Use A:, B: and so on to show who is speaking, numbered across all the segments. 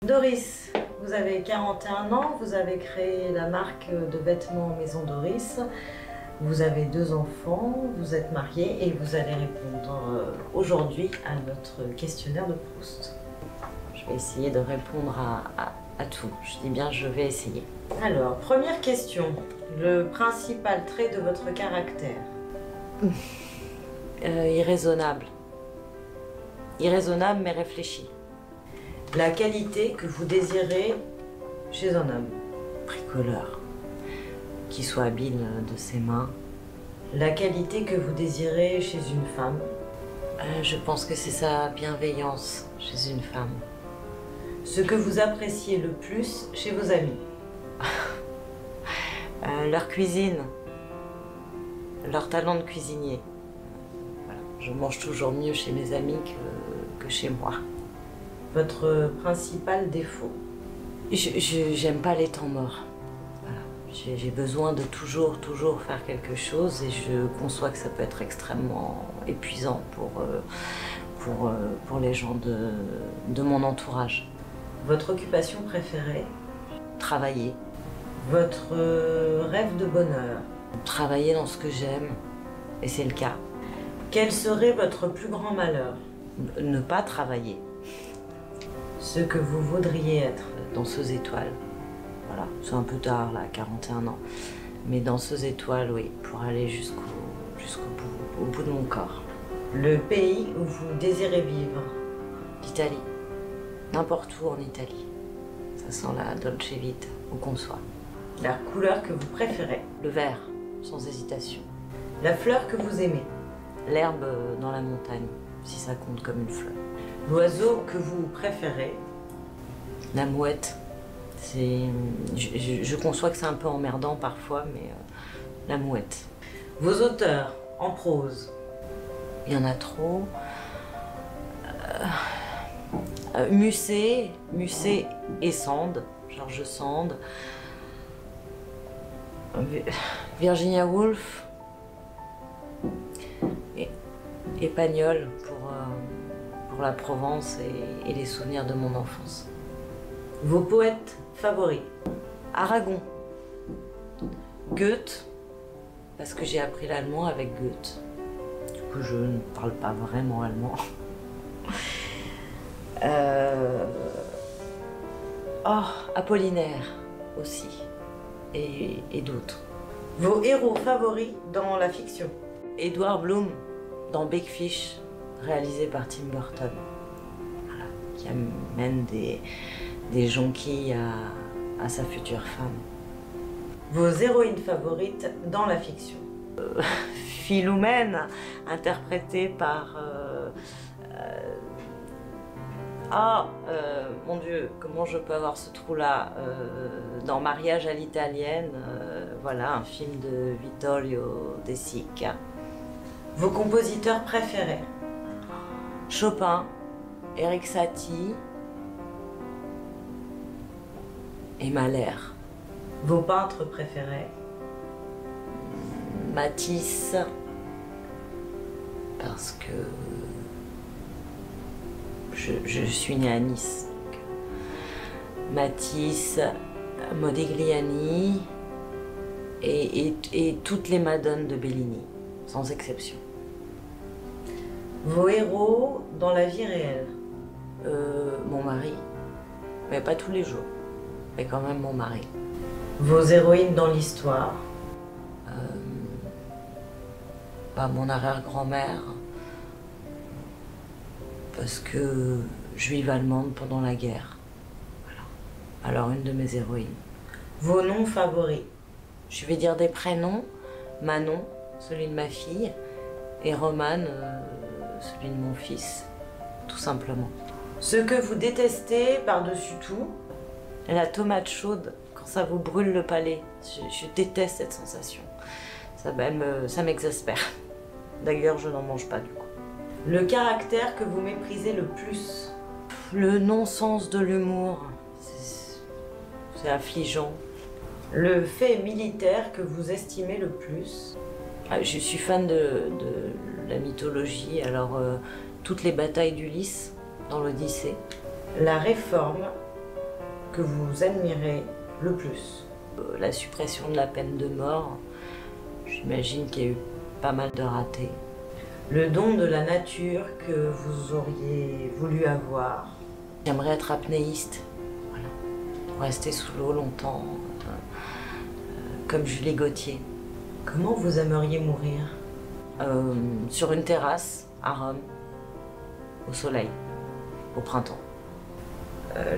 A: Doris, vous avez 41 ans, vous avez créé la marque de vêtements Maison Doris. Vous avez 2 enfants, vous êtes mariée et vous allez répondre aujourd'hui à notre questionnaire de Proust. Je vais essayer de répondre à tout. Je dis bien je vais essayer. Alors, première question. Le principal trait de votre caractère? Irraisonnable. Irraisonnable mais réfléchi. La qualité que vous désirez chez un homme? Bricoleur. Qui soit habile de ses mains. La qualité que vous désirez chez une femme? Je pense que c'est sa bienveillance chez une femme. Ce que vous appréciez le plus chez vos amis? Leur cuisine, leur talent de cuisinier. Voilà. Je mange toujours mieux chez mes amis que chez moi. Votre principal défaut? J'aime pas les temps morts. Voilà. J'ai besoin de toujours faire quelque chose et je conçois que ça peut être extrêmement épuisant pour les gens de mon entourage. Votre occupation préférée? Travailler. Votre rêve de bonheur? Travailler dans ce que j'aime, et c'est le cas. Quel serait votre plus grand malheur? Ne pas travailler. Ce que vous voudriez être? Danseuse étoile. Voilà, c'est un peu tard là, 41 ans. Mais danseuse étoile, oui, pour aller jusqu'au bout, au bout de mon corps. Le pays où vous désirez vivre? L'Italie. N'importe où en Italie. Ça sent la Dolce Vita, où qu'on soit. La couleur que vous préférez? Le vert, sans hésitation. La fleur que vous aimez? L'herbe dans la montagne, si ça compte comme une fleur. L'oiseau que vous préférez? La mouette. Je conçois que c'est un peu emmerdant parfois, mais la mouette. Vos auteurs en prose? Il y en a trop. Musset et Sand, George Sand. Virginia Woolf et Pagnol pour la Provence et les souvenirs de mon enfance. Vos poètes favoris? Aragon, Goethe, parce que j'ai appris l'allemand avec Goethe. Du coup, je ne parle pas vraiment allemand. Apollinaire aussi. Et d'autres. Vos héros favoris dans la fiction? Edward Bloom dans Big Fish, réalisé par Tim Burton. Voilà, qui amène des jonquilles à sa future femme. Vos héroïnes favorites dans la fiction? Philomène, interprétée par... mon Dieu, comment je peux avoir ce trou-là? Dans Mariage à l'italienne, voilà, un film de Vittorio De Sica. Vos compositeurs préférés? Chopin, Erik Satie et Mahler. Vos peintres préférés? Matisse, parce que je suis née à Nice. Donc, Matisse, Modigliani et toutes les Madones de Bellini, sans exception. Vos héros dans la vie réelle? Mon mari, mais pas tous les jours, mais quand même mon mari. Vos héroïnes dans l'histoire? Mon arrière-grand-mère, parce que juive allemande pendant la guerre. Voilà. Alors une de mes héroïnes. Vos noms favoris? Je vais dire des prénoms. Manon, celui de ma fille, et Romane, celui de mon fils, tout simplement. Ce que vous détestez par-dessus tout? La tomate chaude, quand ça vous brûle le palais. Je déteste cette sensation. Ça m'exaspère. D'ailleurs, je n'en mange pas du coup. Le caractère que vous méprisez le plus? Le non-sens de l'humour. C'est affligeant. Le fait militaire que vous estimez le plus? Je suis fan de la mythologie, alors toutes les batailles d'Ulysse dans l'Odyssée. La réforme que vous admirez le plus? La suppression de la peine de mort, j'imagine qu'il y a eu pas mal de ratés. Le don de la nature que vous auriez voulu avoir? J'aimerais être apnéiste, voilà. Rester sous l'eau longtemps, comme Julie Gauthier. Comment vous aimeriez mourir? Sur une terrasse, à Rome, au soleil, au printemps.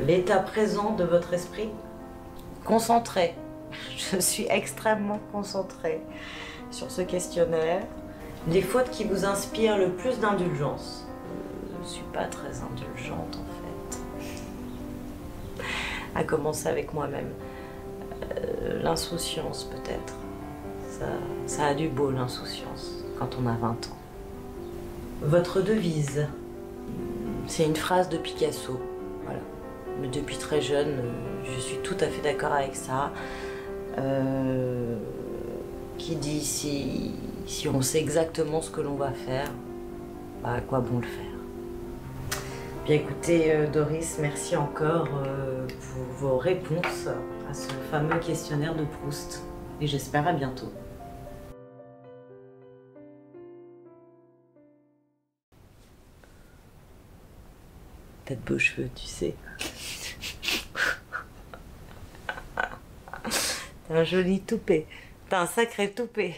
A: L'état présent de votre esprit? Concentré. Je suis extrêmement concentrée sur ce questionnaire. Les fautes qui vous inspirent le plus d'indulgence? Je ne suis pas très indulgente en fait. À commencer avec moi-même. L'insouciance peut-être. Ça a du beau l'insouciance quand on a 20 ans. Votre devise? C'est une phrase de Picasso. Voilà. Mais depuis très jeune, je suis tout à fait d'accord avec ça. Qui dit si on sait exactement ce que l'on va faire, bah à quoi bon le faire? Bien écoutez Doris, merci encore pour vos réponses à ce fameux questionnaire de Proust et j'espère à bientôt. T'as de beaux cheveux, tu sais. T'as un joli toupet. T'as un sacré toupet.